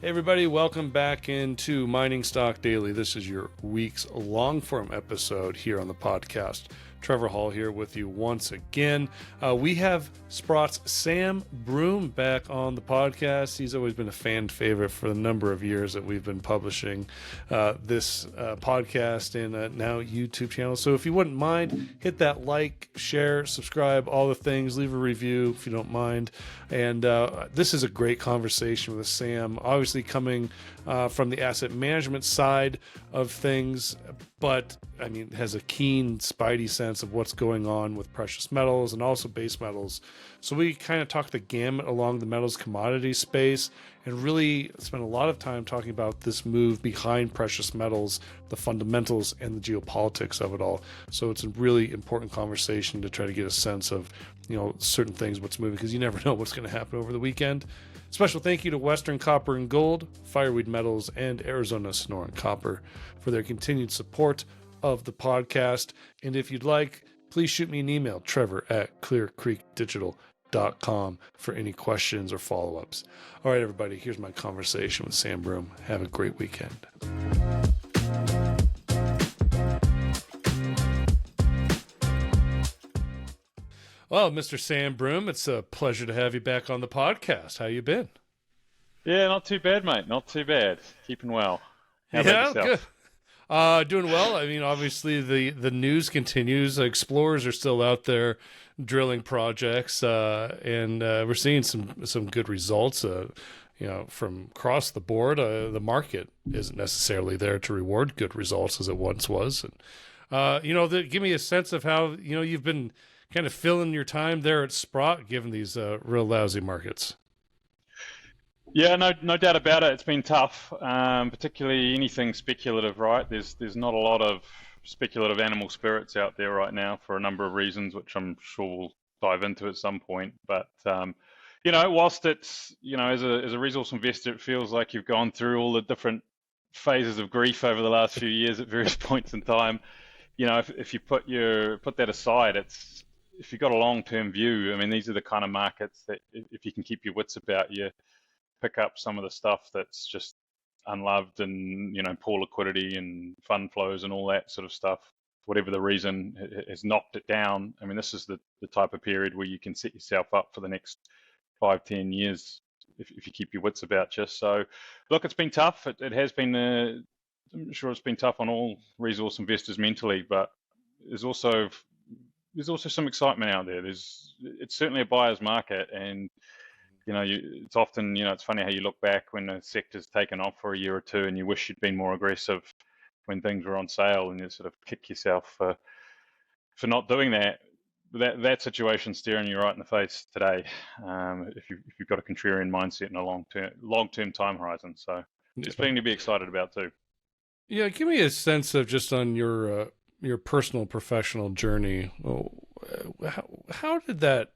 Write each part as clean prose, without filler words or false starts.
Hey everybody, welcome back into Mining Stock Daily. This is your week's long-form episode here on the podcast. Trevor Hall here with you once again. We have Sprott's Sam Broom back on the podcast. He's always been a fan favorite for the number of years that we've been publishing this podcast and now YouTube channel. So if you wouldn't mind, hit that like, share, subscribe, all the things. Leave a review if you don't mind. And this is a great conversation with Sam, obviously coming from the asset management side of things, but I mean, has a keen spidey sense of what's going on with precious metals and also base metals. So we kind of talked the gamut along the metals commodity space and really spent a lot of time talking about this move behind precious metals, the fundamentals and the geopolitics of it all. So it's a really important conversation to try to get a sense of, you know, certain things, what's moving, because you never know what's going to happen over the weekend. Special thank you to Western Copper and Gold, Fireweed Metals, and Arizona Sonoran Copper for their continued support of the podcast. And if you'd like, please shoot me an email, trevor@clearcreekdigital.com, for any questions or follow-ups. All right, everybody, here's my conversation with Sam Broom. Have a great weekend. Well, Mr. Sam Broom, it's a pleasure to have you back on the podcast. How you been? Yeah, not too bad, mate. Not too bad. Keeping well. How about yourself? Good. Doing well. I mean, obviously the news continues. Explorers are still out there drilling projects, and we're seeing some good results. You know, from across the board. The market isn't necessarily there to reward good results as it once was. And you know, give me a sense of how you've been kind of filling your time there at Sprott, given these real lousy markets. Yeah, no doubt about it. It's been tough, particularly anything speculative, right? There's not a lot of speculative animal spirits out there right now for a number of reasons, which I'm sure we'll dive into at some point. But you know, whilst it's, you know, as a resource investor, it feels like you've gone through all the different phases of grief over the last few years at various points in time. You know, if you put that aside, if you've got a long-term view, I mean, these are the kind of markets that if you can keep your wits about you, pick up some of the stuff that's just unloved and, you know, poor liquidity and fund flows and all that sort of stuff, whatever the reason has knocked it down. I mean, this is the type of period where you can set yourself up for the next 5-10 years if you keep your wits about you. So look, it's been tough. It has been, I'm sure it's been tough on all resource investors mentally, but there's also some excitement out there. It's certainly a buyer's market, and you know, it's often, you know, it's funny how you look back when the sector's taken off for a year or two and you wish you'd been more aggressive when things were on sale, and you sort of kick yourself for not doing that. That situation's staring you right in the face today, if you've got a contrarian mindset and a long-term time horizon. So it's something to be excited about too. Yeah, give me a sense of just on your personal professional journey. How did that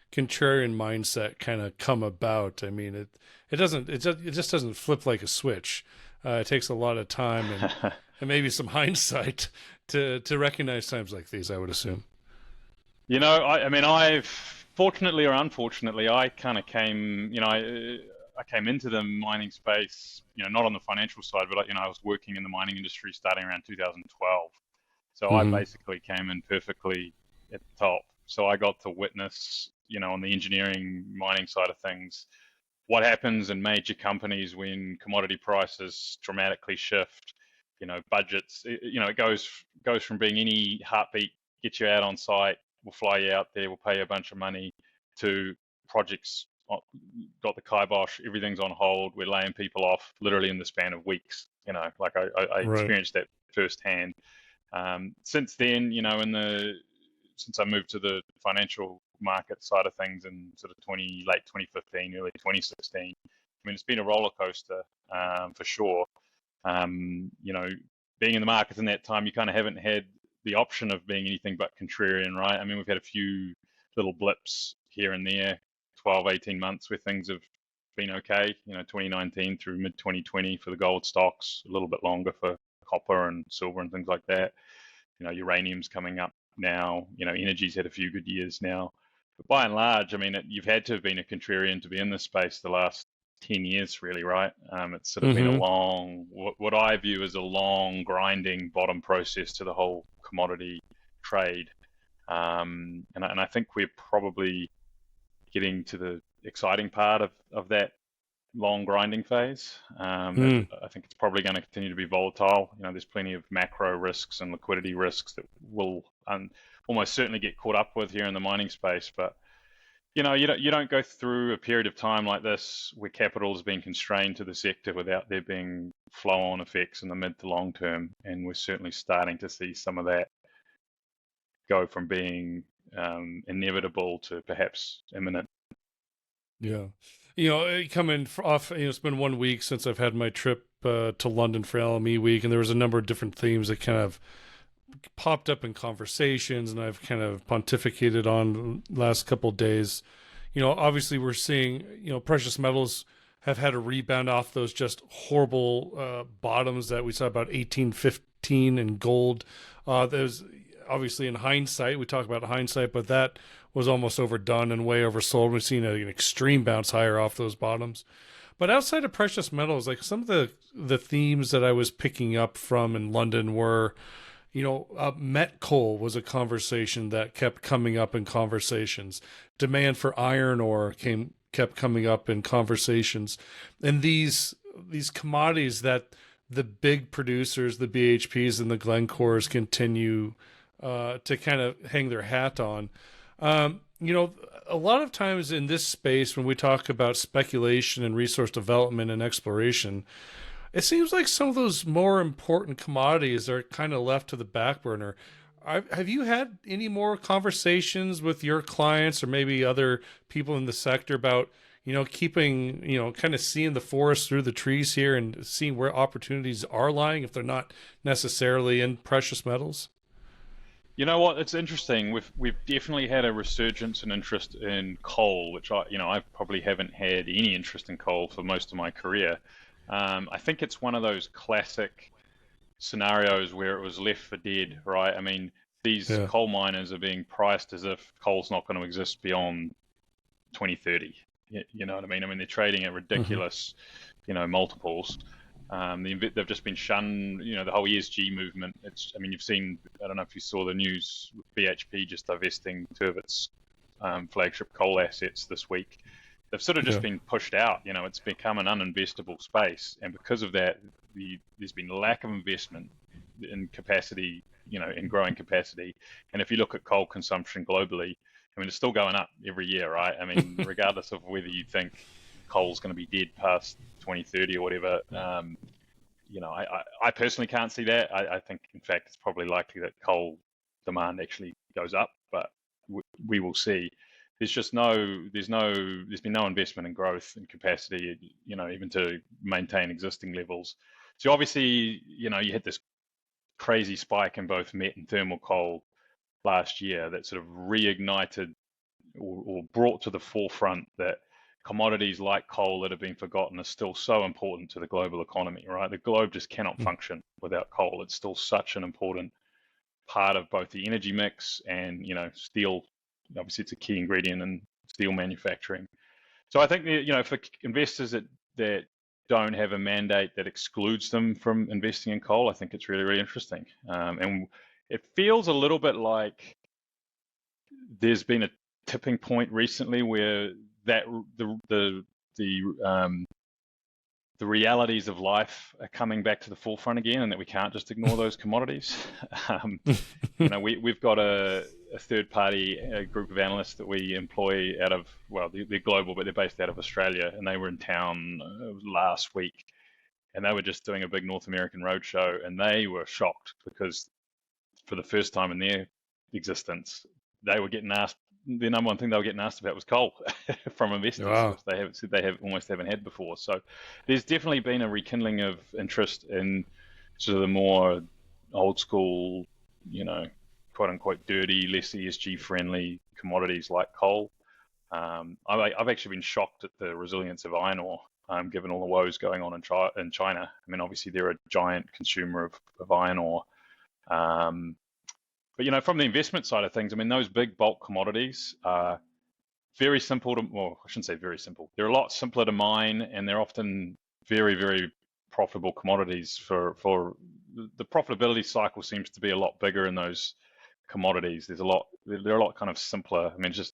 contrarian mindset kind of come about? I mean, it just doesn't flip like a switch. It takes a lot of time and maybe some hindsight to recognize times like these, I would assume. You know, I mean, I've fortunately or unfortunately, I kind of came, you know, I came into the mining space, you know, not on the financial side, but you know, I was working in the mining industry starting around 2012. So I basically came in perfectly at the top. So I got to witness, you know, on the engineering mining side of things, what happens in major companies when commodity prices dramatically shift. You know, budgets, you know, it goes from being any heartbeat, get you out on site, we'll fly you out there, we'll pay you a bunch of money, to projects got the kibosh, everything's on hold, we're laying people off literally in the span of weeks. You know, like I experienced that firsthand. Since then, you know, since I moved to the financial market side of things in sort of late 2015, early 2016, I mean, it's been a roller coaster for sure. You know, being in the markets in that time, you kind of haven't had the option of being anything but contrarian, right? I mean, we've had a few little blips here and there, 12, 18 months where things have been okay. You know, 2019 through mid 2020 for the gold stocks, a little bit longer for copper and silver and things like that. You know, uranium's coming up now. You know, energy's had a few good years now. But by and large, I mean, you've had to have been a contrarian to be in this space the last 10 years, really, right? It's sort of been a long, what I view as a long, grinding bottom process to the whole commodity trade. And I think we're probably getting to the exciting part of that long grinding phase. I think it's probably going to continue to be volatile. There's plenty of macro risks and liquidity risks that will almost certainly get caught up with here in the mining space. But you don't go through a period of time like this where capital has been constrained to the sector without there being flow-on effects in the mid to long term. And we're certainly starting to see some of that go from being inevitable to perhaps imminent. Yeah. Coming off, it's been 1 week since I've had my trip to London for LME week, and there was a number of different themes that kind of popped up in conversations, and I've kind of pontificated on last couple of days. Obviously we're seeing, precious metals have had a rebound off those just horrible bottoms that we saw about 1815 in gold. There's obviously, in hindsight, we talk about hindsight, but that was almost overdone and way oversold. We've seen an extreme bounce higher off those bottoms. But outside of precious metals, like some of the themes that I was picking up from in London were, met coal was a conversation that kept coming up in conversations. Demand for iron ore kept coming up in conversations. And these commodities that the big producers, the BHPs and the Glencores continue to kind of hang their hat on. A lot of times in this space, when we talk about speculation and resource development and exploration, it seems like some of those more important commodities are kind of left to the back burner. Have you had any more conversations with your clients or maybe other people in the sector about, keeping, kind of seeing the forest through the trees here and seeing where opportunities are lying if they're not necessarily in precious metals? You know what? It's interesting. We've definitely had a resurgence in interest in coal, which I probably haven't had any interest in coal for most of my career. I think it's one of those classic scenarios where it was left for dead, right? I mean, these coal miners are being priced as if coal's not going to exist beyond 2030. You know what I mean? I mean, they're trading at ridiculous, multiples. They've just been shunned. The whole ESG movement. You've seen. I don't know if you saw the news with BHP just divesting 2 of its flagship coal assets this week. They've sort of just been pushed out. It's become an uninvestable space, and because of that, there's been lack of investment in capacity. In growing capacity. And if you look at coal consumption globally, it's still going up every year, right? Regardless of whether you think coal's going to be dead past 2030 or whatever. I personally can't see that. I think, in fact, it's probably likely that coal demand actually goes up, but we will see. There's been no investment in growth and capacity, even to maintain existing levels. So obviously, you hit this crazy spike in both met and thermal coal last year that sort of reignited or brought to the forefront that commodities like coal that have been forgotten are still so important to the global economy, right? The globe just cannot function without coal. It's still such an important part of both the energy mix and, steel. Obviously, it's a key ingredient in steel manufacturing. So I think, for investors that don't have a mandate that excludes them from investing in coal, I think it's really, really interesting. And it feels a little bit like there's been a tipping point recently where that the realities of life are coming back to the forefront again, and that we can't just ignore those commodities. We've got a third-party group of analysts that we employ out of, they're global, but they're based out of Australia, and they were in town last week, and they were just doing a big North American roadshow, and they were shocked because for the first time in their existence, they were getting asked, the number one thing they were getting asked about was coal from investors. Wow. Which they said they almost haven't had before. So there's definitely been a rekindling of interest in sort of the more old school, quote unquote dirty, less ESG friendly commodities like coal. I've actually been shocked at the resilience of iron ore, given all the woes going on in China. Obviously they're a giant consumer of iron ore. But from the investment side of things, those big bulk commodities are very simple to, well, I shouldn't say very simple. They're a lot simpler to mine, and they're often very, very profitable commodities. For the profitability cycle seems to be a lot bigger in those commodities. They're a lot kind of simpler. I mean, just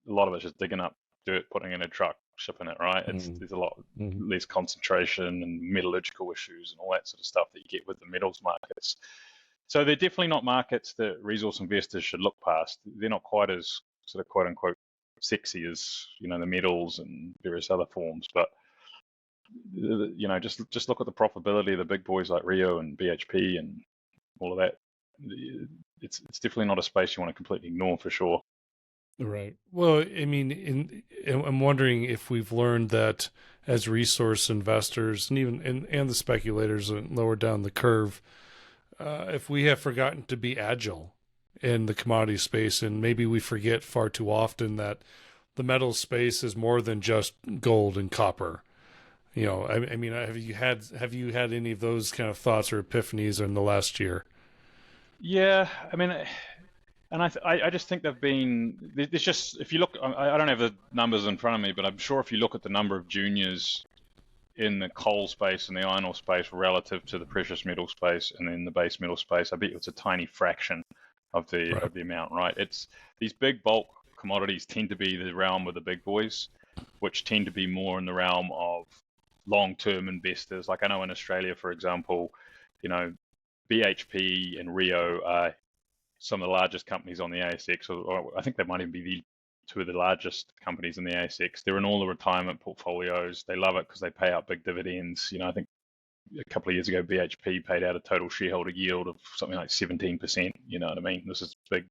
a lot of it's just digging up dirt, putting it in a truck, shipping it, right? There's a lot less concentration and metallurgical issues and all that sort of stuff that you get with the metals markets. So they're definitely not markets that resource investors should look past. They're not quite as sort of quote unquote sexy as, the metals and various other forms, but just look at the profitability of the big boys like Rio and BHP and all of that. It's definitely not a space you want to completely ignore, for sure. Right. Well, I mean, I'm wondering if we've learned that as resource investors and even and the speculators lower down the curve, if we have forgotten to be agile in the commodity space, and maybe we forget far too often that the metal space is more than just gold and copper. I mean, have you had any of those kind of thoughts or epiphanies in the last year? Yeah, I mean, and I just think they've been. There's just, if you look, I don't have the numbers in front of me, but I'm sure if you look at the number of juniors in the coal space and the iron ore space relative to the precious metal space and then the base metal space, I bet it's a tiny fraction of the amount, right? It's these big bulk commodities tend to be the realm of the big boys, which tend to be more in the realm of long-term investors. Like I know in Australia, for example, BHP and Rio are some of the largest companies on the ASX, or I think they might even be two of the largest companies in the ASX. They're in all the retirement portfolios. They love it because they pay out big dividends. I think a couple of years ago, BHP paid out a total shareholder yield of something like 17%. You know what I mean? This is a big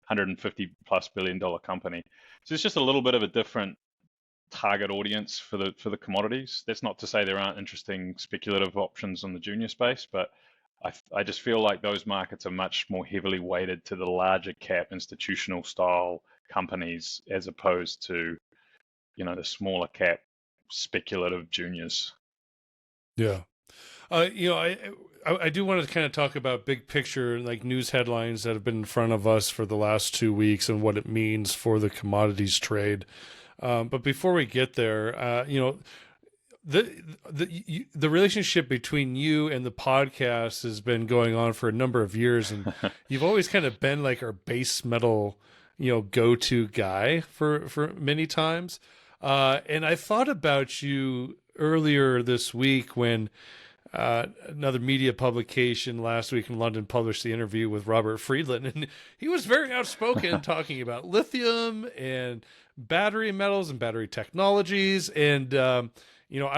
$150+ billion company. So it's just a little bit of a different target audience for the commodities. That's not to say there aren't interesting speculative options on the junior space, but I just feel like those markets are much more heavily weighted to the larger cap institutional style companies as opposed to, the smaller cap speculative juniors. Yeah. I do want to kind of talk about big picture, like news headlines that have been in front of us for the last 2 weeks and what it means for the commodities trade. But before we get there, the relationship between you and the podcast has been going on for a number of years, and you've always kind of been like our base metal, go-to guy for many times. And I thought about you earlier this week when another media publication last week in London published the interview with Robert Friedland, and he was very outspoken talking about lithium and battery metals and battery technologies. And, I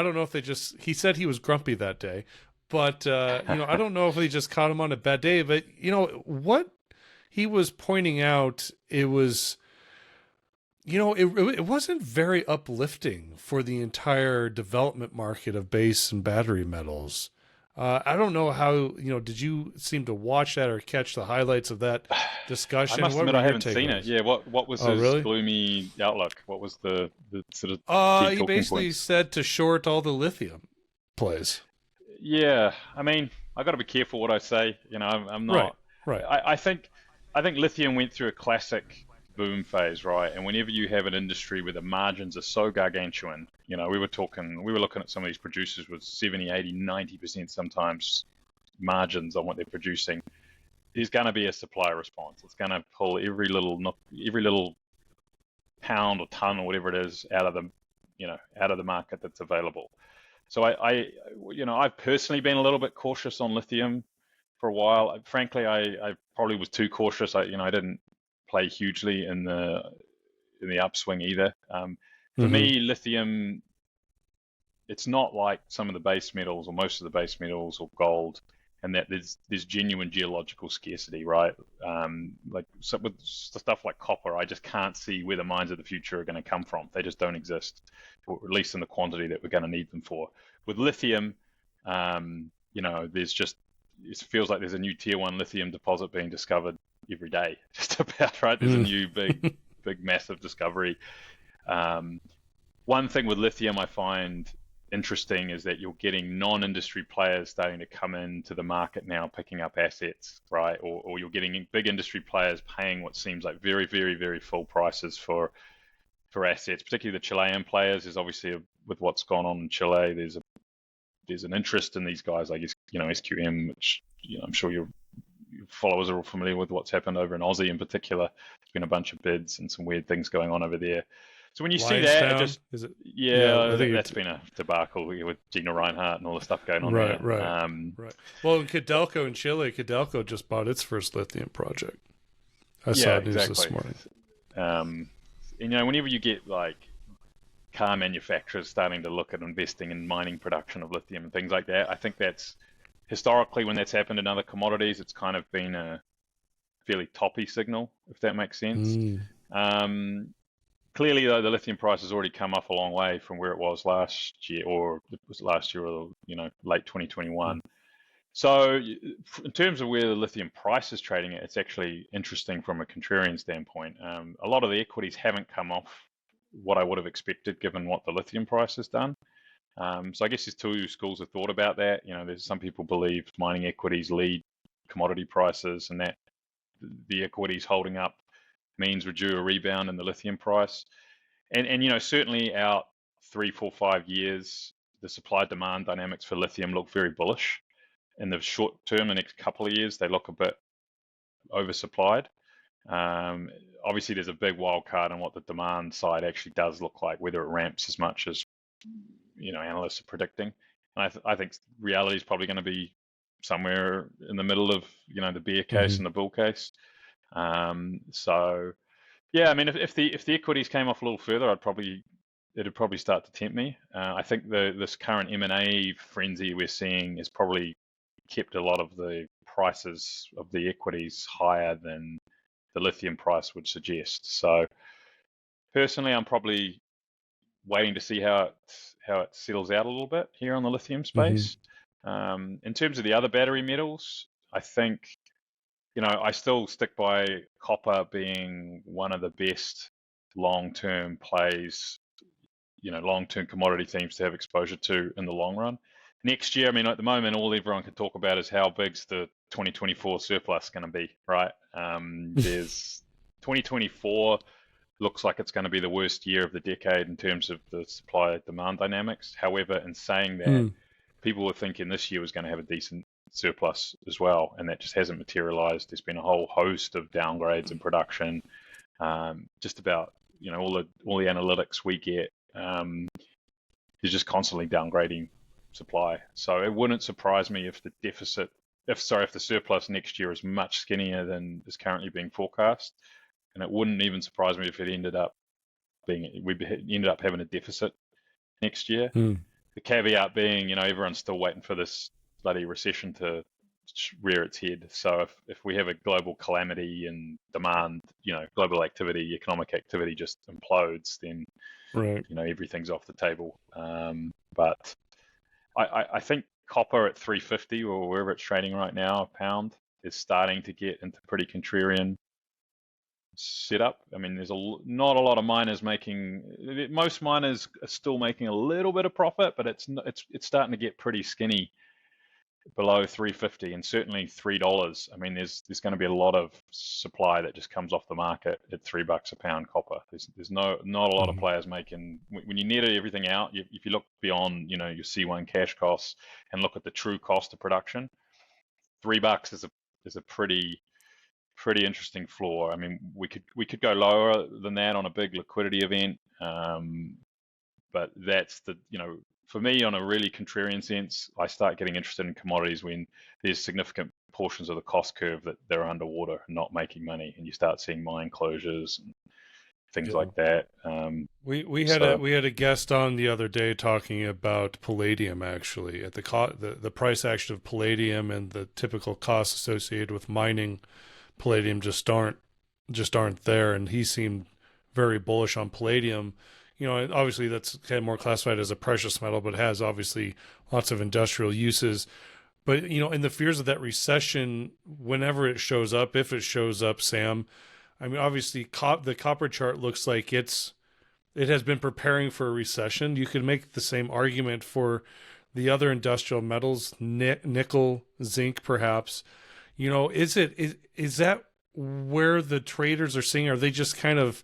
don't know if he said he was grumpy that day, but, I don't know if they just caught him on a bad day, but, what he was pointing out, it was, it wasn't very uplifting for the entire development market of base and battery metals. I don't know how, did you seem to watch that or catch the highlights of that discussion? I must admit, I haven't seen it. Yeah, what was his gloomy outlook? What was the sort of key he basically points? said to short all the lithium plays. Yeah, I mean, I got to be careful what I say. I'm not. Right. I think lithium went through a classic boom phase, right? And whenever you have an industry where the margins are so gargantuan, we were looking at some of these producers with 70, 80, 90% sometimes margins on what they're producing. There's going to be a supply response. It's going to pull every little pound or ton or whatever it is out of the market that's available. So I've personally been a little bit cautious on lithium for a while. Frankly, I probably was too cautious. I didn't play hugely in the upswing either. For me, lithium, it's not like some of the base metals or most of the base metals or gold, and that there's genuine geological scarcity, right? With stuff like copper, I just can't see where the mines of the future are going to come from. They just don't exist, or at least in the quantity that we're going to need them for. With lithium, it feels like there's a new tier 1 lithium deposit being discovered every day, just about, right? There's a new big massive discovery. One thing with lithium I find interesting is that you're getting non-industry players starting to come into the market now, picking up assets, right? Or you're getting big industry players paying what seems like very, very, very full prices for for assets, particularly the Chilean players. There's obviously with what's gone on in Chile, there's an interest in these guys, I guess, SQM, which I'm sure your followers are all familiar with what's happened over in Aussie in particular. There's been a bunch of bids and some weird things going on over there. So when you see that, it just is it? yeah, that's been a debacle with Gina Reinhardt and all the stuff going on there. Right. Well, in Codelco in Chile, Codelco just bought its first lithium project. I saw news this morning. Whenever you get like car manufacturers starting to look at investing in mining production of lithium and things like that, I think that's historically when that's happened in other commodities, it's kind of been a fairly toppy signal, if that makes sense. Clearly, though, the lithium price has already come up a long way from where it was last year, or late 2021. So in terms of where the lithium price is trading, it's actually interesting from a contrarian standpoint. A lot of the equities haven't come off what I would have expected given what the lithium price has done. So I guess there's two schools of thought about that. There's some people believe mining equities lead commodity prices and that the equities holding up means we're due a rebound in the lithium price. And certainly out 3, 4, 5 years, the supply demand dynamics for lithium look very bullish. In the short term, the next couple of years, they look a bit oversupplied. Obviously, there's a big wild card on what the demand side actually does look like, whether it ramps as much as analysts are predicting. And I think reality is probably going to be somewhere in the middle of the bear case and the bull case. So yeah, I mean, if the equities came off a little further, it'd probably start to tempt me. I think this current M&A frenzy we're seeing has probably kept a lot of the prices of the equities higher than the lithium price would suggest. So personally, I'm probably waiting to see how it settles out a little bit here on the lithium space. In terms of the other battery metals, I think I still stick by copper being one of the best long-term plays, long-term commodity themes to have exposure to in the long run. Next year, I mean, at the moment, all everyone can talk about is how big's the 2024 surplus going to be, right? There's 2024 looks like it's going to be the worst year of the decade in terms of the supply-demand dynamics. However, in saying that, people were thinking this year was going to have a decent surplus as well, and that just hasn't materialized. There's been a whole host of downgrades in production. Just about all the analytics we get is just constantly downgrading supply. So it wouldn't surprise me if the surplus next year is much skinnier than is currently being forecast, and it wouldn't even surprise me if it ended up having a deficit next year. The caveat being, everyone's still waiting for this bloody recession to rear its head. So if we have a global calamity and demand, global activity, economic activity just implodes, then everything's off the table. But I think copper at 350 or wherever it's trading right now, a pound, is starting to get into pretty contrarian setup. I mean, there's not a lot of miners making. Most miners are still making a little bit of profit, but it's starting to get pretty skinny below 350 and certainly $3. I mean, there's going to be a lot of supply that just comes off the market at $3 a pound copper. There's not a lot of players making. When you net everything out, if you look beyond your C1 cash costs and look at the true cost of production, $3 is a pretty interesting floor. I mean, we could go lower than that on a big liquidity event, but that's for me, on a really contrarian sense, I start getting interested in commodities when there's significant portions of the cost curve that they're underwater and not making money, and you start seeing mine closures and things like that. We had a guest on the other day talking about palladium. Actually, at the price action of palladium and the typical costs associated with mining palladium just aren't there, and he seemed very bullish on palladium. Obviously that's kind of more classified as a precious metal, but has obviously lots of industrial uses. But in the fears of that recession, whenever it shows up, if it shows up, Sam, I mean, obviously the copper chart looks like it has been preparing for a recession. You could make the same argument for the other industrial metals, nickel, zinc, perhaps. Is that where the traders are seeing? Are they just kind of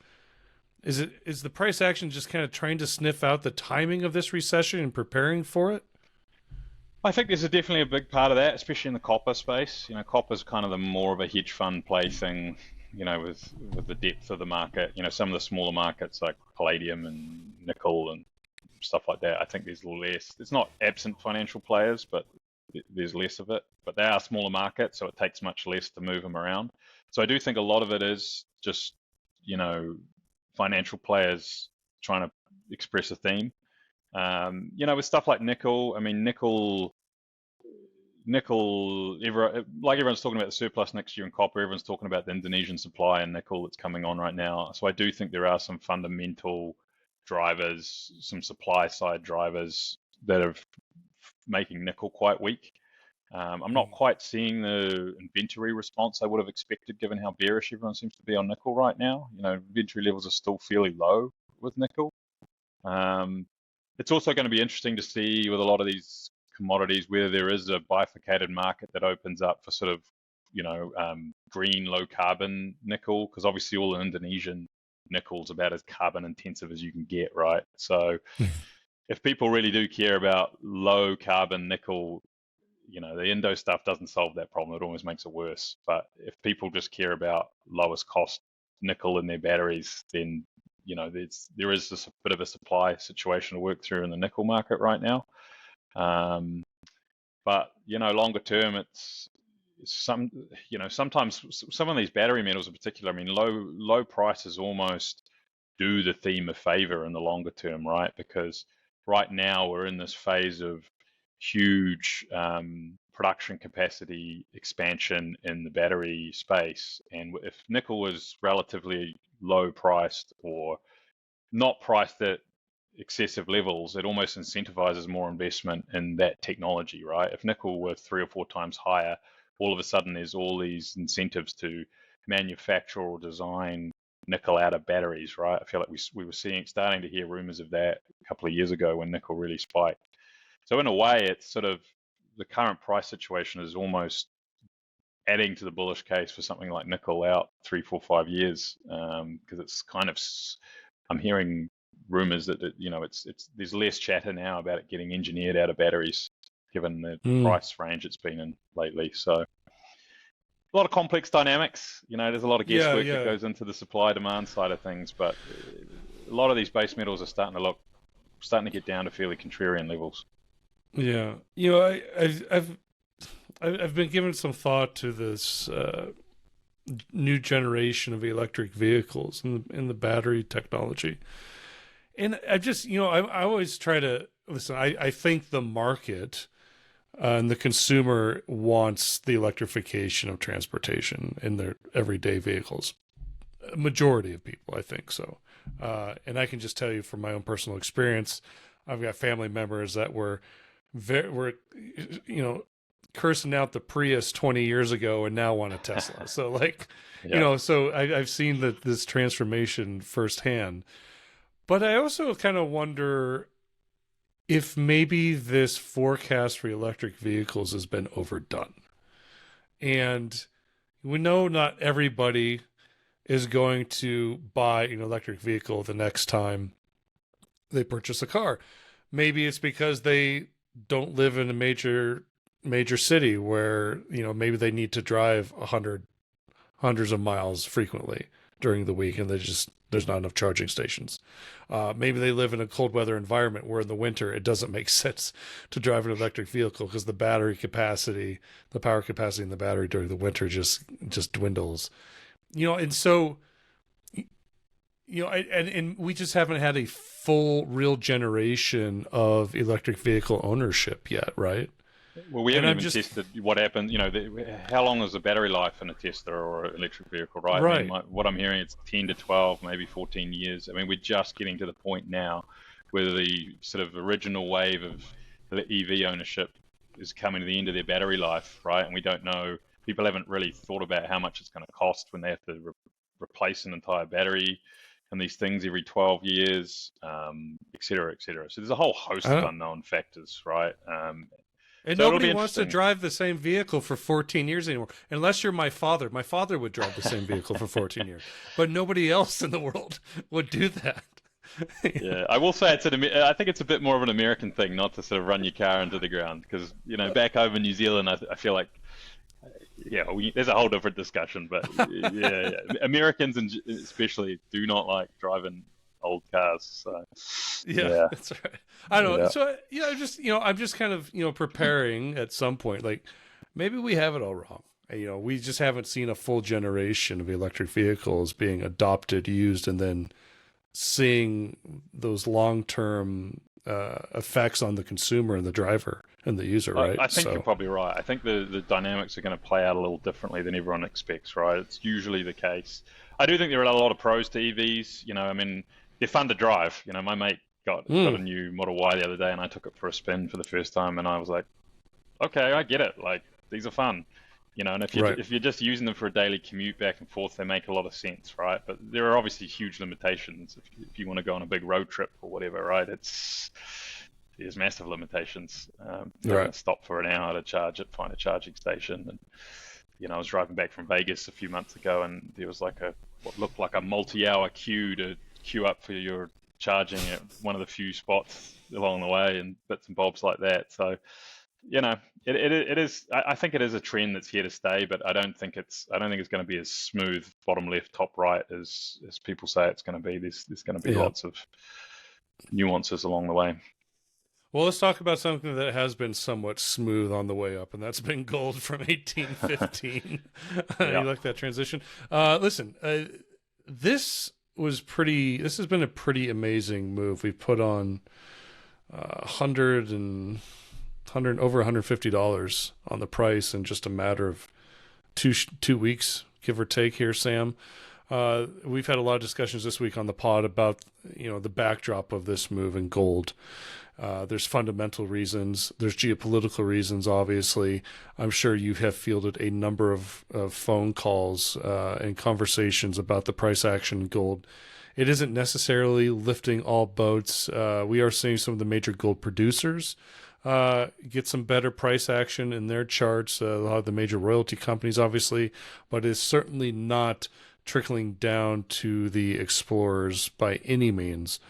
Is the price action just kind of trying to sniff out the timing of this recession and preparing for it? I think there's definitely a big part of that, especially in the copper space. Copper's kind of the more of a hedge fund play thing, with the depth of the market. Some of the smaller markets like palladium and nickel and stuff like that. I think there's less. It's not absent financial players, but there's less of it. But they are smaller markets, so it takes much less to move them around. So I do think a lot of it is just, financial players trying to express a theme. With stuff like nickel, I mean, nickel, everyone's talking about the surplus next year in copper. Everyone's talking about the Indonesian supply in nickel that's coming on right now. So I do think there are some fundamental drivers, some supply side drivers that are making nickel quite weak. I'm not quite seeing the inventory response I would have expected, given how bearish everyone seems to be on nickel right now. Inventory levels are still fairly low with nickel. It's also going to be interesting to see with a lot of these commodities whether there is a bifurcated market that opens up for sort of, green, low carbon nickel, because obviously all the Indonesian nickel's about as carbon intensive as you can get, right? So if people really do care about low carbon nickel, the Indo stuff doesn't solve that problem. It almost makes it worse. But if people just care about lowest cost nickel in their batteries, then there is this bit of a supply situation to work through in the nickel market right now. But longer term, it's sometimes some of these battery metals in particular. I mean, low prices almost do the theme a favor in the longer term, right? Because right now we're in this phase of huge production capacity expansion in the battery space, and if nickel was relatively low priced or not priced at excessive levels, it almost incentivizes more investment in that technology, right? If nickel were 3 or 4 times higher, all of a sudden there's all these incentives to manufacture or design nickel out of batteries, right? I feel like we were starting to hear rumors of that a couple of years ago when nickel really spiked. So in a way, it's sort of the current price situation is almost adding to the bullish case for something like nickel out 3, 4, 5 years, because it's kind of, I'm hearing rumors that there's less chatter now about it getting engineered out of batteries, given the price range it's been in lately. So a lot of complex dynamics. There's a lot of guesswork that goes into the supply demand side of things, but a lot of these base metals are starting to get down to fairly contrarian levels. Yeah, I've been giving some thought to this new generation of electric vehicles in the battery technology, and I just I always try to listen. I think the market and the consumer wants the electrification of transportation in their everyday vehicles. A majority of people, I think so, and I can just tell you from my own personal experience, I've got family members that were cursing out the Prius 20 years ago and now want a Tesla. So so I've seen this transformation firsthand. But I also kind of wonder if maybe this forecast for electric vehicles has been overdone. And we know not everybody is going to buy an electric vehicle the next time they purchase a car. Maybe it's because they don't live in a major city where maybe they need to drive hundreds of miles frequently during the week, and there's not enough charging stations. Maybe they live in a cold weather environment where in the winter it doesn't make sense to drive an electric vehicle because the power capacity in the battery during the winter just dwindles. And so and we just haven't had a full real generation of electric vehicle ownership yet, right? Well, we haven't even tested what happened. How long is the battery life in a Tesla or an electric vehicle, right? Right. I mean, what I'm hearing, it's 10 to 12, maybe 14 years. I mean, we're just getting to the point now where the sort of original wave of the EV ownership is coming to the end of their battery life, right? And we don't know. People haven't really thought about how much it's going to cost when they have to replace an entire battery and these things every 12 years, et cetera, et cetera. So there's a whole host of unknown factors, right? And So it'll nobody be wants to interesting. drive the same vehicle for 14 years anymore, unless you're my father. My father would drive the same vehicle for 14 years, but nobody else in the world would do that. Yeah, I will say I think it's a bit more of an American thing not to sort of run your car into the ground because back over in New Zealand, I feel like there's a whole different discussion, but yeah, Americans and especially do not like driving old cars. So Yeah, yeah, that's right. I don't know. yeah. So I'm just kind of preparing at some point. Like maybe we have it all wrong. We just haven't seen a full generation of electric vehicles being adopted, used, and then seeing those long-term effects on the consumer and the driver and the user, right? I think you're So, probably right. I think the dynamics are going to play out a little differently than everyone expects, right? It's usually the case. I do think there are a lot of pros to EVs. I mean, they're fun to drive. My mate got a mm, new Model Y the other day, and I took it for a spin for the first time, and I was like, okay, I get it. Like these are fun. And right. if you're just using them for a daily commute back and forth, they make a lot of sense, right? But there are obviously huge limitations if you want to go on a big road trip or whatever, right? There's massive limitations. You Right. can stop for an hour to charge it, find a charging station, and I was driving back from Vegas a few months ago, and there was like what looked like a multi-hour queue to queue up for your charging at one of the few spots along the way, and bits and bobs like that. So it is. I think it is a trend that's here to stay, but I don't think it's going to be as smooth bottom left, top right as people say it's going to be. There's going to be Yeah. lots of nuances along the way. Well, let's talk about something that has been somewhat smooth on the way up, and that's been gold from 1815. Yeah. You like that transition? Listen, this has been a pretty amazing move. We've put on over $150 on the price in just a matter of two weeks, give or take here, Sam. We've had a lot of discussions this week on the pod about the backdrop of this move in gold. There's fundamental reasons. There's geopolitical reasons, obviously. I'm sure you have fielded a number of phone calls and conversations about the price action in gold. It isn't necessarily lifting all boats. We are seeing some of the major gold producers get some better price action in their charts. A lot of the major royalty companies, obviously, but it's certainly not trickling down to the explorers by any means.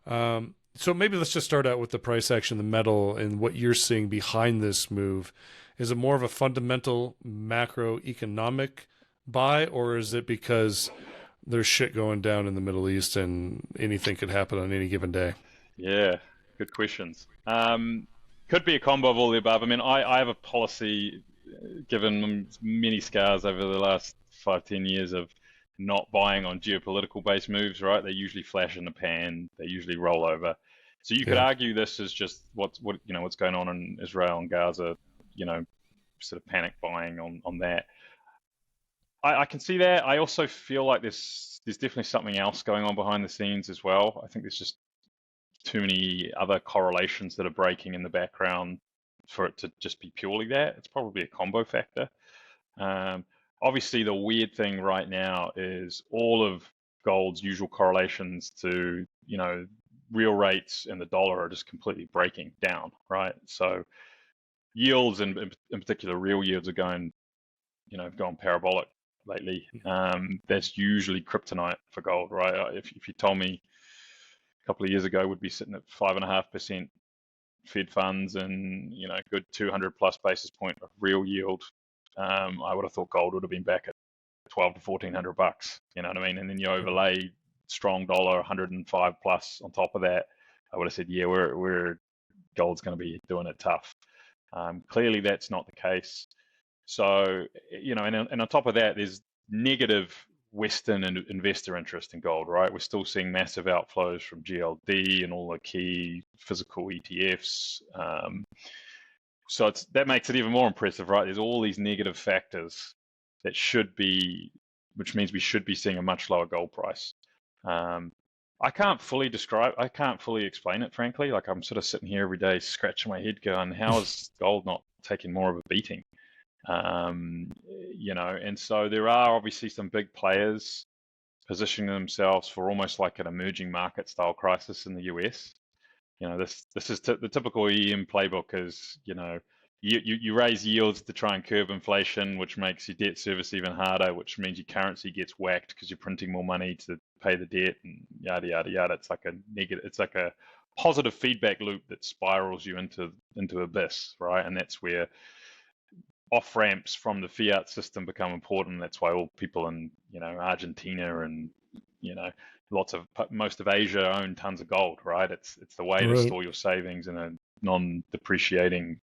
So maybe let's just start out with the price action, the metal, and what you're seeing behind this move. Is it more of a fundamental macroeconomic buy, or is it because there's shit going down in the Middle East and anything could happen on any given day? Yeah, good questions. Could be a combo of all the above. I mean, I have a policy, given many scars over the last 5-10 years of not buying on geopolitical based moves, right? They usually flash in the pan, they usually roll over. So you could Yeah. argue this is just what's going on in Israel and Gaza, sort of panic buying on that. I can see that. I also feel like there's definitely something else going on behind the scenes as well. I think there's just too many other correlations that are breaking in the background for it to just be purely that. It's probably a combo factor. Obviously, the weird thing right now is all of gold's usual correlations to real rates and the dollar are just completely breaking down, right? So yields and in particular real yields are going parabolic lately. That's usually kryptonite for gold, right? If you told me a couple of years ago would be sitting at 5.5% Fed funds and good 200 plus basis point of real yield, I would have thought gold would have been back at 12 to 1400 bucks. You know what I mean? And then you overlay strong dollar 105 plus on top of that. I would have said, yeah, we're gold's going to be doing it tough. Clearly, that's not the case. So and on top of that, there's negative Western investor interest in gold, right? We're still seeing massive outflows from GLD and all the key physical ETFs. So that makes it even more impressive, right? There's all these negative factors which means we should be seeing a much lower gold price. I can't fully explain it, frankly. Like I'm sort of sitting here every day scratching my head going, how is gold not taking more of a beating? And so there are obviously some big players positioning themselves for almost like an emerging market style crisis in the US. This is the typical EM playbook is, you raise yields to try and curb inflation, which makes your debt service even harder, which means your currency gets whacked because you're printing more money to pay the debt, and yada yada yada. It's like a negative. It's like a positive feedback loop that spirals you into abyss, right? And that's where off ramps from the fiat system become important. That's why all people in Argentina and most of Asia own tons of gold, right? It's the way to store your savings in a non-depreciating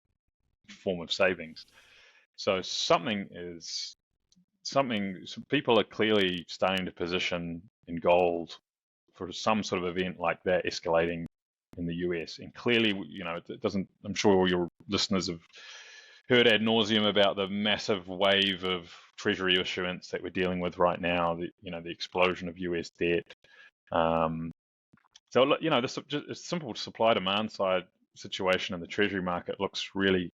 form of savings. So people are clearly starting to position in gold for some sort of event like that escalating in the US. And clearly, it doesn't, I'm sure all your listeners have heard ad nauseum about the massive wave of treasury issuance that we're dealing with right now, the explosion of US debt. So, the simple supply demand side situation in the treasury market looks really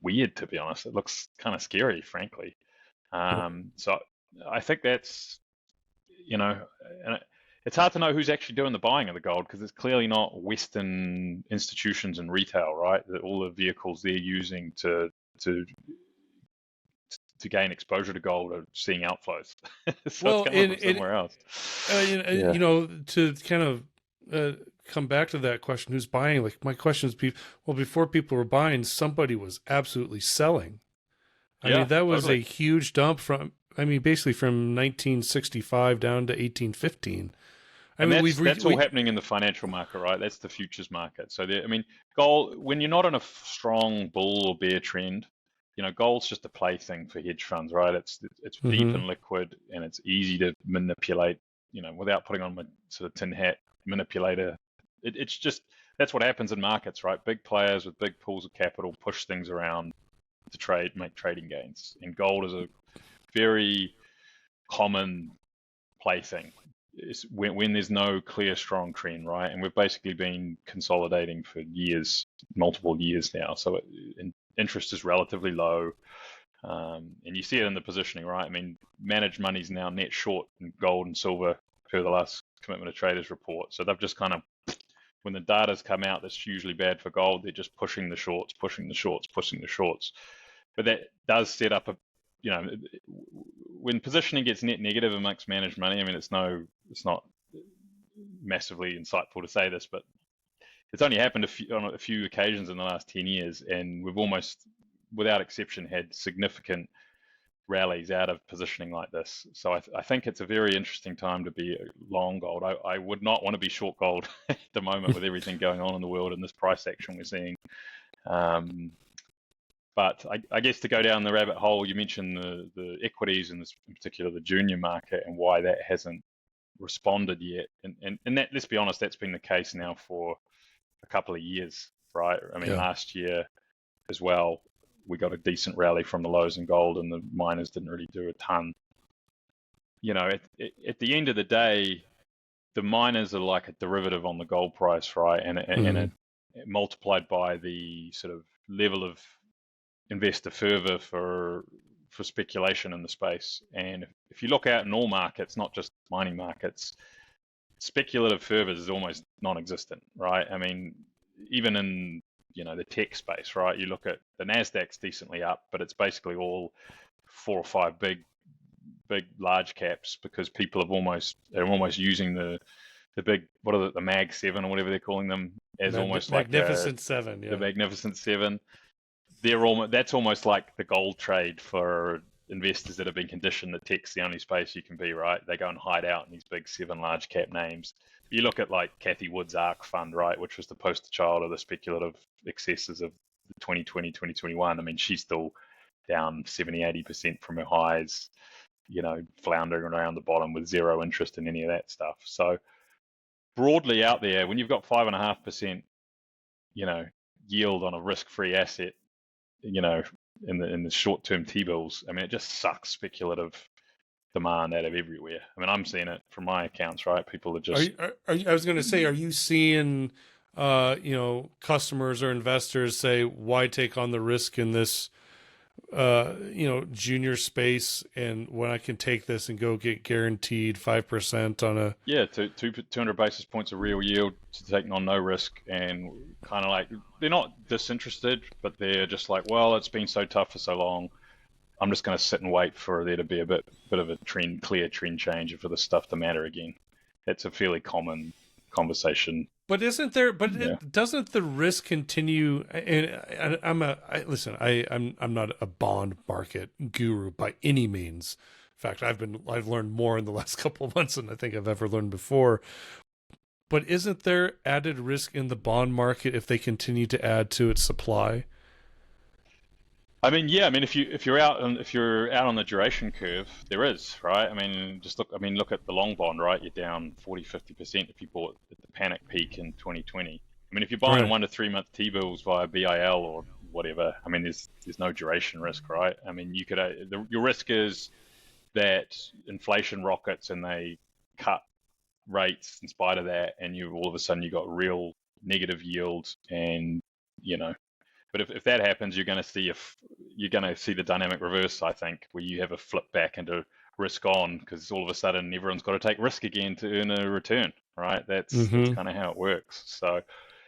weird, to be honest. It looks kind of scary, frankly. So I think that's, and it's hard to know who's actually doing the buying of the gold, because it's clearly not Western institutions and retail, right? All the vehicles they're using to gain exposure to gold are seeing outflows. So it's coming from somewhere else. To kind of come back to that question, who's buying? Like, my question is, before people were buying, somebody was absolutely selling. I mean, that was a huge dump basically from 1965 down to 1815. That's all happening in the financial market, right? That's the futures market. So, gold, when you're not in a strong bull or bear trend, gold's just a plaything for hedge funds, right? It's deep and liquid, and it's easy to manipulate, without putting on my sort of tin hat manipulator. It's just, that's what happens in markets, right? Big players with big pools of capital push things around to make trading gains. And gold is a very common plaything. It's when there's no clear, strong trend, right? And we've basically been consolidating for years, multiple years now. So interest is relatively low. And you see it in the positioning, right? Managed money's now net short in gold and silver per the last Commitment of Traders report. So they've just kind of, when the data's come out, that's usually bad for gold. They're just pushing the shorts. But that does set up when positioning gets net negative amongst managed money, it's not massively insightful to say this, but it's only happened on a few occasions in the last 10 years, and we've almost, without exception, had significant rallies out of positioning like this. So I think it's a very interesting time to be long gold. I would not want to be short gold at the moment with everything going on in the world and this price action we're seeing. But I guess to go down the rabbit hole, you mentioned the equities, and in particular the junior market, and why that hasn't responded yet. And that, let's be honest, that's been the case now for a couple of years, right? Last year as well, we got a decent rally from the lows in gold, and the miners didn't really do a ton. At the end of the day, the miners are like a derivative on the gold price, right? And it multiplied by the sort of level of investor fervor for speculation in the space. And if you look out in all markets, not just mining markets, speculative fervor is almost non-existent, right? Even in the tech space, right? You look at the Nasdaq's decently up, but it's basically all 4 or 5 big large caps, because people are almost using the big, what are the Mag 7 or whatever they're calling them, as almost like Magnificent Seven. The Magnificent Seven. That's almost like the gold trade for investors that have been conditioned that tech's the only space you can be, right? They go and hide out in these big 7 large cap names. You look at like Cathie Wood's ARK fund, right, which was the poster child of the speculative excesses of 2020, 2021. She's still down 70, 80% from her highs, floundering around the bottom with zero interest in any of that stuff. So broadly out there, when you've got 5.5%, yield on a risk-free asset, in the short-term T-bills, it just sucks speculative demand out of everywhere. I'm seeing it from my accounts, right? People are just. I was going to say, are you seeing, customers or investors say, why take on the risk in this junior space, and when I can take this and go get guaranteed 5% on a. Yeah, 200 basis points of real yield to take on no risk, and kind of like they're not disinterested, but they're just like, well, it's been so tough for so long. I'm just going to sit and wait for there to be a bit of a clear trend change, and for the stuff to matter again. It's a fairly common conversation. But isn't there? But Yeah. doesn't the risk continue? And I'm not a bond market guru by any means. In fact, I've learned more in the last couple of months than I think I've ever learned before. But isn't there added risk in the bond market if they continue to add to its supply? I mean, yeah. I mean, if you're out on the duration curve, there is, right. I mean, look at the long bond, right? You're down 40-50% if you bought at the panic peak in 2020. I mean, if you're buying 1 to 3 month T-bills via BIL or whatever, I mean, there's no duration risk, right? I mean, you could your risk is that inflation rockets and they cut rates in spite of that, and you all of a sudden you got real negative yields, and But if that happens, you're going to see the dynamic reverse, I think, where you have a flip back into risk on, because all of a sudden everyone's got to take risk again to earn a return, right? That's kind of how it works. So,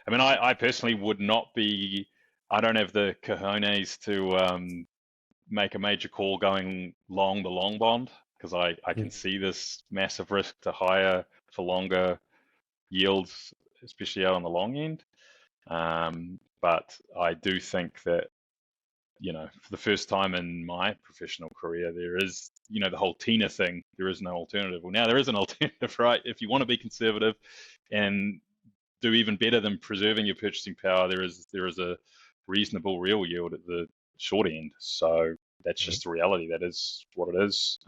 I mean, I personally would not be. I don't have the cojones to make a major call going long the long bond, because I can see this massive risk to higher for longer yields, especially out on the long end. But I do think that, for the first time in my professional career, there is, the whole TINA thing, there is no alternative. Well, now there is an alternative, right? If you want to be conservative and do even better than preserving your purchasing power, there is a reasonable real yield at the short end. So that's just the reality. That is what it is.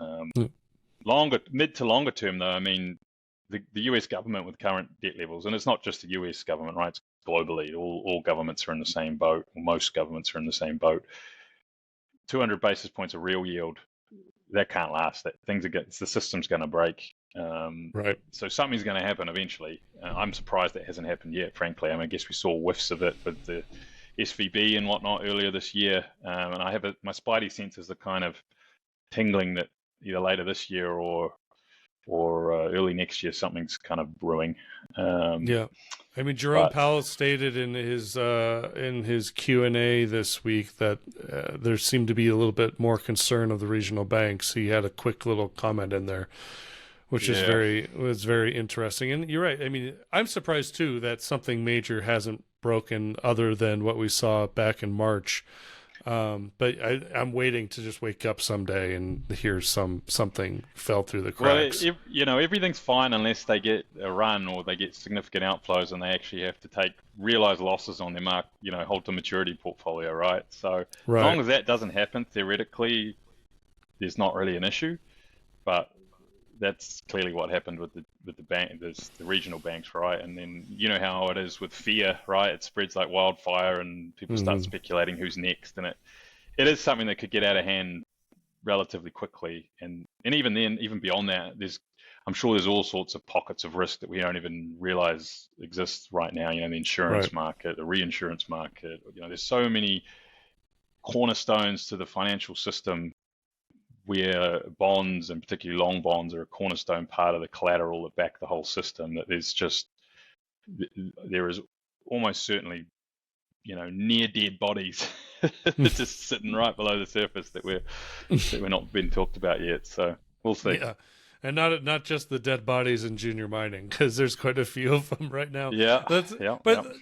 Mid to longer term, though, I mean, the US government with current debt levels, and it's not just the US government, right? It's globally, all governments are in the same boat, or most governments are in the same boat. 200 basis points of real yield, that can't last. The system's going to break. Right. So something's going to happen eventually. I'm surprised that hasn't happened yet, frankly. I mean, I guess we saw whiffs of it with the SVB and whatnot earlier this year, and I have my spidey senses are kind of tingling that either later this year or early next year something's kind of brewing. Yeah, I mean, Jerome Powell stated in his Q&A this week that there seemed to be a little bit more concern of the regional banks. He had a quick little comment in there, which was very interesting. And you're right. I mean, I'm surprised too that something major hasn't broken other than what we saw back in March. But I'm waiting to just wake up someday and hear something fell through the cracks. Well, everything's fine unless they get a run or they get significant outflows and they actually have to take realized losses on their hold to maturity portfolio, right? So as long as that doesn't happen, theoretically, there's not really an issue. But that's clearly what happened with the bank, the regional banks, right? And then you know how it is with fear, right? It spreads like wildfire, and people start speculating who's next, and it is something that could get out of hand relatively quickly. And even then, even beyond that, I'm sure there's all sorts of pockets of risk that we don't even realize exist right now. The insurance market, the reinsurance market. There's so many cornerstones to the financial system, where bonds, and particularly long bonds, are a cornerstone part of the collateral that back the whole system, that there is almost certainly, near dead bodies just sitting right below the surface that we're not been talked about yet. So we'll see. Yeah. And not just the dead bodies in junior mining, because there's quite a few of them right now.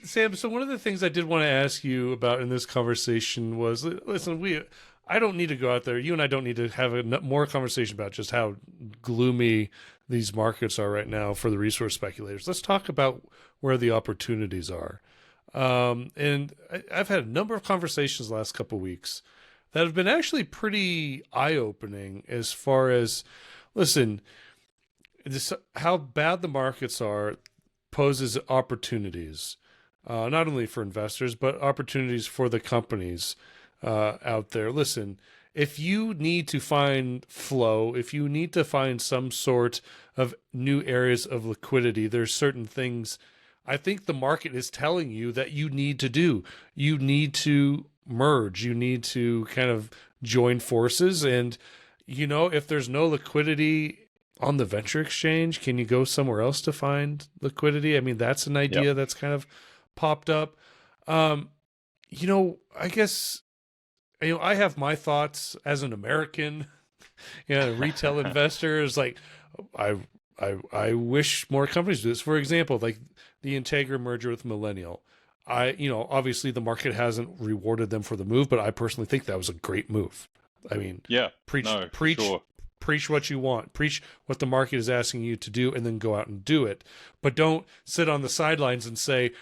Sam, so one of the things I did want to ask you about in this conversation was, listen, I don't need to go out there. You and I don't need to have more conversation about just how gloomy these markets are right now for the resource speculators. Let's talk about where the opportunities are. And I've had a number of conversations the last couple of weeks that have been actually pretty eye-opening as far as, listen, how bad the markets are poses opportunities, not only for investors, but opportunities for the companies out there. Listen, if you need to find flow, if you need to find some sort of new areas of liquidity, there's certain things I think the market is telling you that you need to do. You need to merge. You need to kind of join forces. And, if there's no liquidity on the venture exchange, can you go somewhere else to find liquidity? I mean, that's an idea that's kind of popped up. I guess, I have my thoughts as an American, retail investor is like, I wish more companies do this. For example, like the Integra merger with Millennial. Obviously the market hasn't rewarded them for the move, but I personally think that was a great move. I mean, preach what you want, preach what the market is asking you to do, and then go out and do it. But don't sit on the sidelines and say,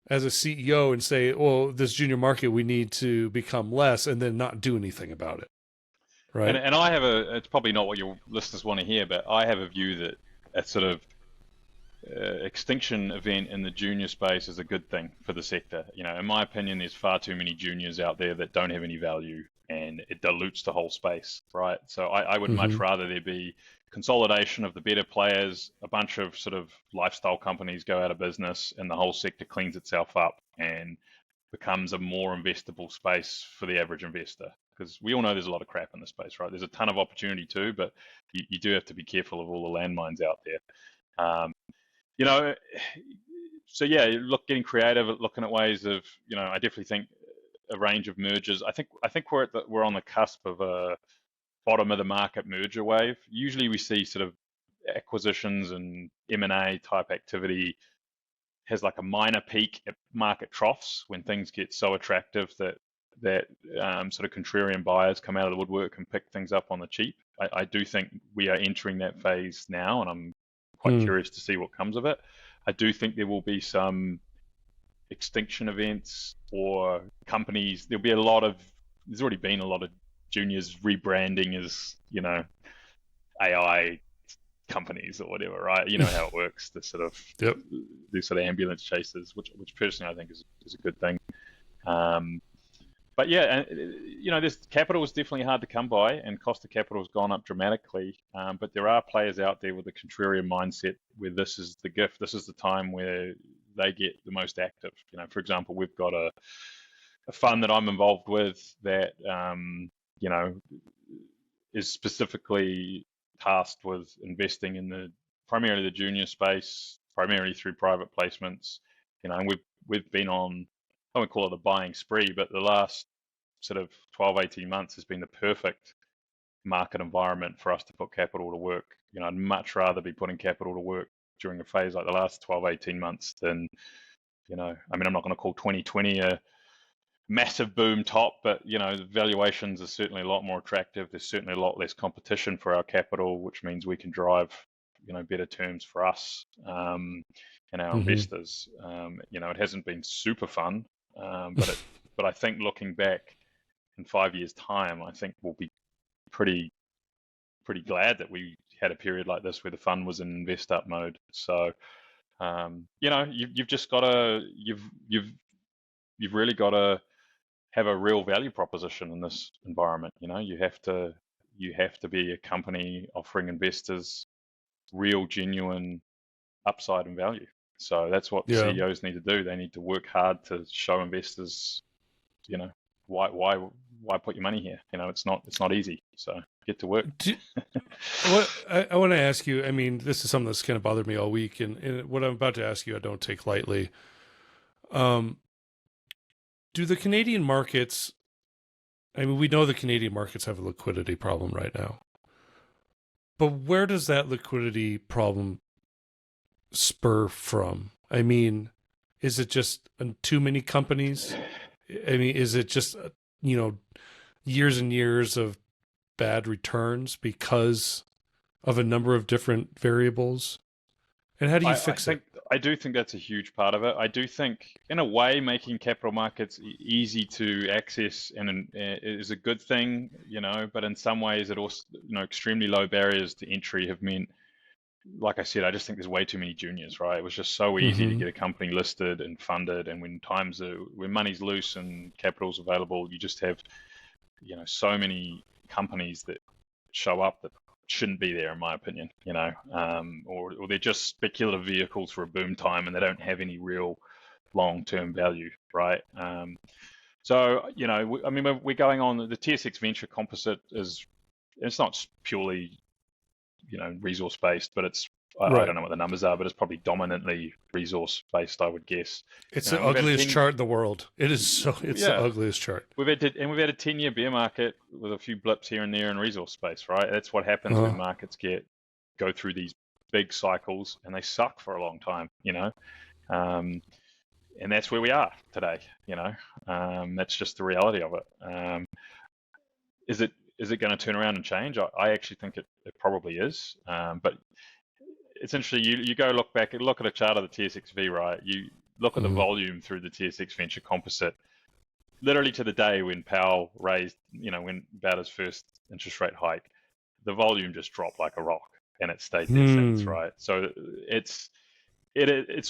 as a CEO, and say, well, this junior market, we need to become less, and then not do anything about it. Right. And I have it's probably not what your listeners want to hear, but I have a view that a sort of extinction event in the junior space is a good thing for the sector. In my opinion, there's far too many juniors out there that don't have any value, and it dilutes the whole space, right? So I would much rather there be consolidation of the better players, a bunch of sort of lifestyle companies go out of business, and the whole sector cleans itself up and becomes a more investable space for the average investor. Because we all know there's a lot of crap in the space, right? There's a ton of opportunity too, but you do have to be careful of all the landmines out there. So yeah, getting creative at looking at ways of, I definitely think a range of mergers. I think we're on the cusp of a bottom of the market merger wave. Usually we see sort of acquisitions and M&A type activity has like a minor peak at market troughs when things get so attractive that sort of contrarian buyers come out of the woodwork and pick things up on the cheap. I do think we are entering that phase now, and I'm quite curious to see what comes of it. I do think there will be some extinction events or companies. There's already been a lot of juniors rebranding as, AI companies or whatever, right? You know how it works, the sort of these sort of ambulance chasers, which personally I think is a good thing. But yeah, this capital is definitely hard to come by, and cost of capital has gone up dramatically. But there are players out there with a contrarian mindset where this is the gift, this is the time where they get the most active. For example, we've got a fund that I'm involved with that, is specifically tasked with investing in primarily the junior space, primarily through private placements. And we've been on, I won't call it a buying spree, but the last sort of 12, 18 months has been the perfect market environment for us to put capital to work. I'd much rather be putting capital to work during a phase like the last 12, 18 months than, I'm not going to call 2020 a massive boom top, but, the valuations are certainly a lot more attractive. There's certainly a lot less competition for our capital, which means we can drive, better terms for us and our investors. It hasn't been super fun, but I think looking back in 5 years' time, I think we'll be pretty glad that we had a period like this where the fund was in invest up mode. So, you've just got to, you've really got to have a real value proposition in this environment. You have to be a company offering investors real, genuine upside and value. So that's what CEOs need to do. They need to work hard to show investors, why put your money here? It's not easy. So get to work. What I want to ask you, this is something that's kind of bothered me all week, and what I'm about to ask you, I don't take lightly. Do the Canadian markets, we know the Canadian markets have a liquidity problem right now, but where does that liquidity problem spur from? Is it just too many companies? Is it just, years and years of bad returns because of a number of different variables? And how do you fix it? I do think that's a huge part of it. I do think, in a way, making capital markets easy to access and is a good thing, but in some ways it also, extremely low barriers to entry have meant, like I said, I just think there's way too many juniors, right? It was just so easy to get a company listed and funded, and when money's loose and capital's available, you just have, so many companies that show up that shouldn't be there, in my opinion, or they're just speculative vehicles for a boom time and they don't have any real long-term value, right? So, I mean, we're going on the TSX Venture Composite it's not purely, resource based, but I Right. don't know what the numbers are, but it's probably dominantly resource based, I would guess. It's the We've had ugliest chart in the world. It's the yeah, ugliest chart. we've had a 10-year bear market with a few blips here and there in resource space, right? That's what happens when markets go through these big cycles, and they suck for a long time, and that's where we are today. That's just the reality of it. Is it going to turn around and change? I actually think it probably is. But it's interesting. You go look at a chart of the TSXV, right? You look at the volume through the TSX Venture Composite, literally to the day when Powell raised, when about his first interest rate hike, the volume just dropped like a rock, and it stayed there since, right? So it's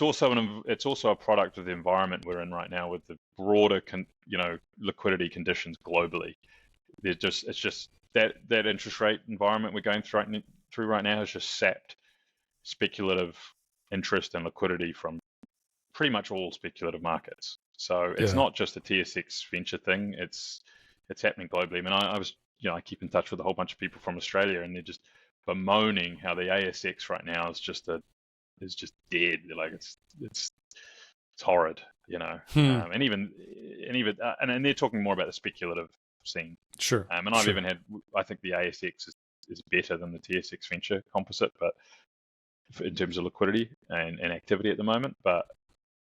also a product of the environment we're in right now with the broader liquidity conditions globally. It's just that interest rate environment we're going through right now has just sapped speculative interest and liquidity from pretty much all speculative markets. So it's not just a TSX venture thing. It's happening globally. I mean, I was I keep in touch with a whole bunch of people from Australia, and they're just bemoaning how the ASX right now is just dead. Like it's horrid, and they're talking more about the speculative scene. Sure. And I've even had, I think the ASX is better than the TSX Venture Composite, but in terms of liquidity and activity at the moment, but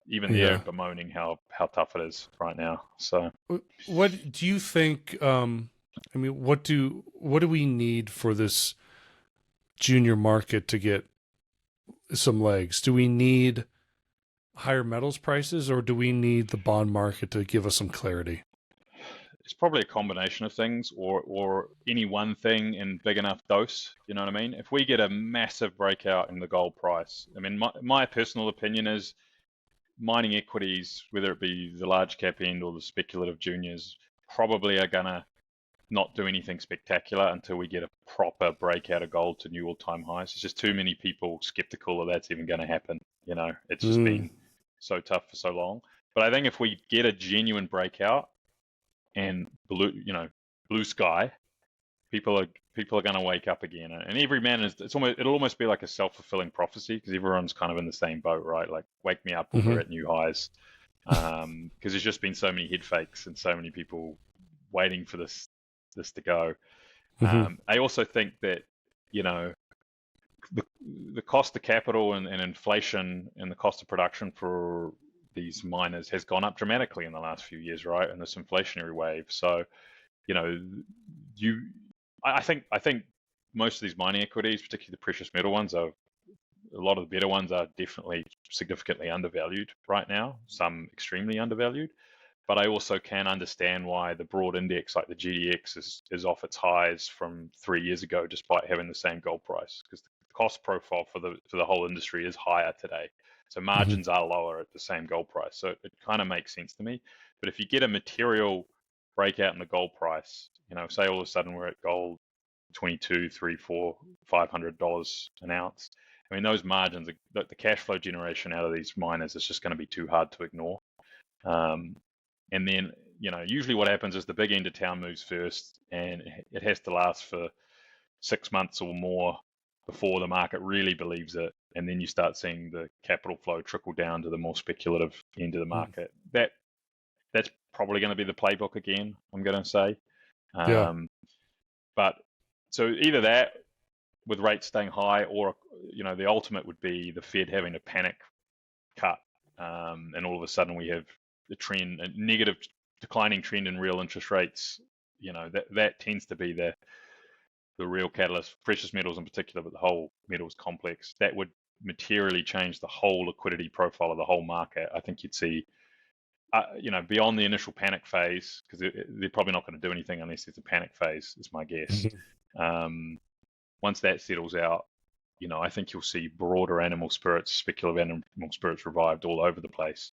even they're bemoaning how tough it is right now. So, what do you think? I mean, what do we need for this junior market to get some legs? Do we need higher metals prices, or do we need the bond market to give us some clarity? It's probably a combination of things, or any one thing in big enough dose. You know what I mean? If we get a massive breakout in the gold price, I mean, my personal opinion is mining equities, whether it be the large cap end or the speculative juniors, probably are gonna not do anything spectacular until we get a proper breakout of gold to new all-time highs. There's just too many people skeptical that that's even going to happen. It's just been so tough for so long. But I think if we get a genuine breakout and blue sky, people are going to wake up again. And every man it'll almost be like a self-fulfilling prophecy, because everyone's kind of in the same boat, right? Like, wake me up when we're at new highs. Because there's just been so many head fakes and so many people waiting for this to go. I also think that the cost of capital and inflation and the cost of production for these miners has gone up dramatically in the last few years, right? And this inflationary wave. So, I think most of these mining equities, particularly the precious metal ones, a lot of the better ones are definitely significantly undervalued right now. Some extremely undervalued. But I also can understand why the broad index like the GDX is off its highs from 3 years ago, despite having the same gold price, because the cost profile for the whole industry is higher today. So margins are lower at the same gold price. So it kind of makes sense to me. But if you get a material breakout in the gold price, say all of a sudden we're at gold $22, $3, $4, $500 an ounce. I mean, those margins, the cash flow generation out of these miners is just going to be too hard to ignore. And then, usually what happens is the big end of town moves first, and it has to last for 6 months or more before the market really believes it. And then you start seeing the capital flow trickle down to the more speculative end of the market. That's probably going to be the playbook again, I'm going to say. But so either that, with rates staying high, or, the ultimate would be the Fed having a panic cut. And all of a sudden we have a negative declining trend in real interest rates. That tends to be the real catalyst, precious metals in particular, but the whole metals complex. That would materially change the whole liquidity profile of the whole market. I think you'd see, beyond the initial panic phase, because they're probably not going to do anything unless there's a panic phase, is my guess. Once that settles out, I think you'll see broader speculative animal spirits revived all over the place.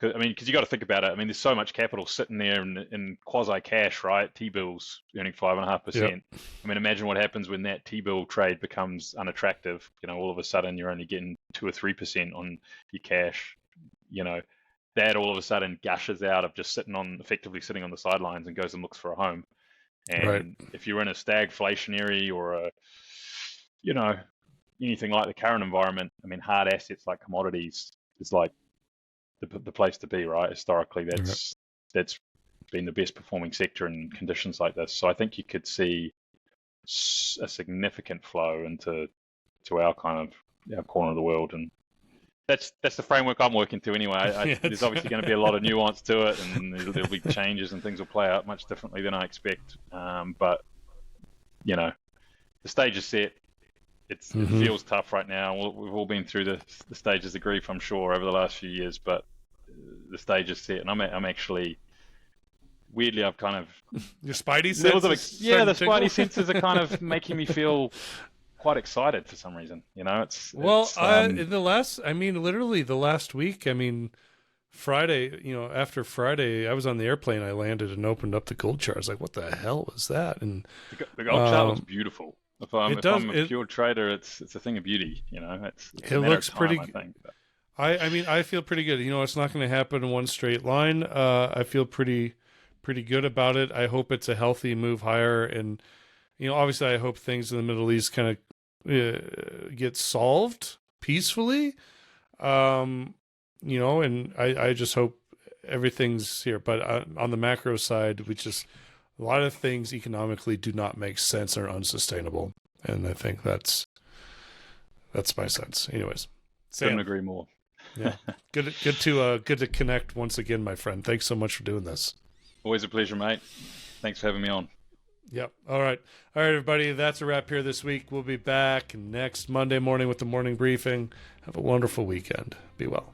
Because you got to think about it. I mean, there's so much capital sitting there in quasi cash, right? T-bills earning 5.5%. I mean, imagine what happens when that T-bill trade becomes unattractive. All of a sudden you're only getting 2 or 3% on your cash. that all of a sudden gushes out of just effectively sitting on the sidelines and goes and looks for a home. Right. And if you're in a stagflationary or anything like the current environment, I mean, hard assets like commodities is like the place to be, right? Historically, that's been the best performing sector in conditions like this. So I think you could see a significant flow into our kind of our corner of the world, and that's the framework I'm working to anyway. There's obviously going to be a lot of nuance to it, and there'll be changes, and things will play out much differently than I expect. But the stage is set. It feels tough right now. We've all been through the stages of grief, I'm sure, over the last few years. But the stage is set, and I'm actually weirdly, I've kind of your spidey senses. The spidey senses are kind of making me feel quite excited for some reason. In the last week, Friday, after Friday, I was on the airplane, I landed and opened up the gold chart. I was like, what the hell was that? And the gold chart looks beautiful. If I'm a pure trader, it's a thing of beauty. It looks pretty. I think. I feel pretty good. It's not going to happen in one straight line. I feel pretty good about it. I hope it's a healthy move higher, and obviously, I hope things in the Middle East kind of get solved peacefully. And I just hope everything's here. But on the macro side, a lot of things economically do not make sense and are unsustainable, and I think that's my sense. Anyways, couldn't agree more. Yeah, good to connect once again, my friend. Thanks so much for doing this. Always a pleasure, mate. Thanks for having me on. Yep. All right, everybody. That's a wrap here this week. We'll be back next Monday morning with the morning briefing. Have a wonderful weekend. Be well.